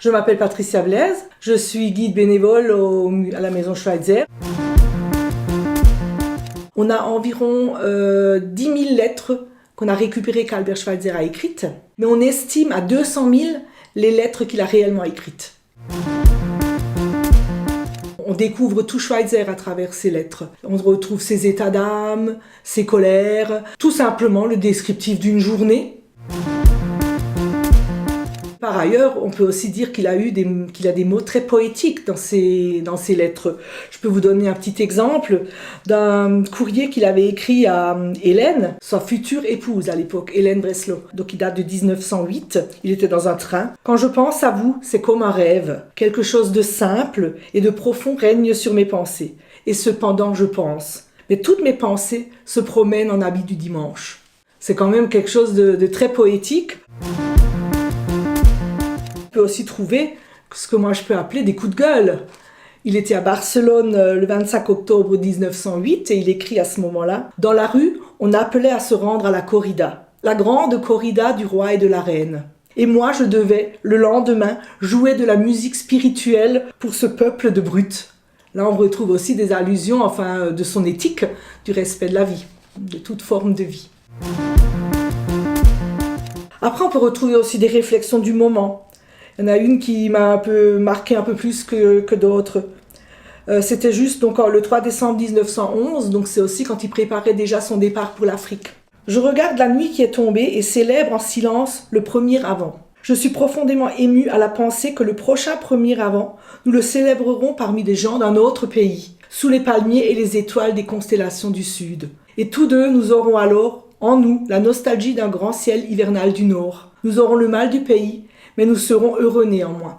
Je m'appelle Patricia Blaise, je suis guide bénévole à la Maison Schweitzer. On a environ 10 000 lettres qu'on a récupérées qu'Albert Schweitzer a écrites, mais on estime à 200 000 les lettres qu'il a réellement écrites. On découvre tout Schweitzer à travers ses lettres. On retrouve ses états d'âme, ses colères, tout simplement le descriptif d'une journée. Par ailleurs, on peut aussi dire qu'il a des mots très poétiques dans ses lettres. Je peux vous donner un petit exemple d'un courrier qu'il avait écrit à Hélène, sa future épouse à l'époque, Hélène Breslau. Donc il date de 1908, il était dans un train. « Quand je pense à vous, c'est comme un rêve. Quelque chose de simple et de profond règne sur mes pensées. Et cependant, je pense. Mais toutes mes pensées se promènent en habit du dimanche. » C'est quand même quelque chose de très poétique. On peut aussi trouver ce que moi je peux appeler des coups de gueule. Il était à Barcelone le 25 octobre 1908 et il écrit à ce moment-là « Dans la rue, on appelait à se rendre à la corrida, la grande corrida du roi et de la reine. Et moi, je devais, le lendemain, jouer de la musique spirituelle pour ce peuple de brutes. » Là, on retrouve aussi des allusions de son éthique, du respect de la vie, de toute forme de vie. Après, on peut retrouver aussi des réflexions du moment. Il y en a une qui m'a marqué un peu plus que d'autres. C'était juste donc, le 3 décembre 1911, donc c'est aussi quand il préparait déjà son départ pour l'Afrique. « Je regarde la nuit qui est tombée et célèbre en silence le premier avant. Je suis profondément ému à la pensée que le prochain premier avant, nous le célébrerons parmi des gens d'un autre pays, sous les palmiers et les étoiles des constellations du Sud. Et tous deux, nous aurons alors, en nous, la nostalgie d'un grand ciel hivernal du Nord. Nous aurons le mal du pays, mais nous serons heureux néanmoins.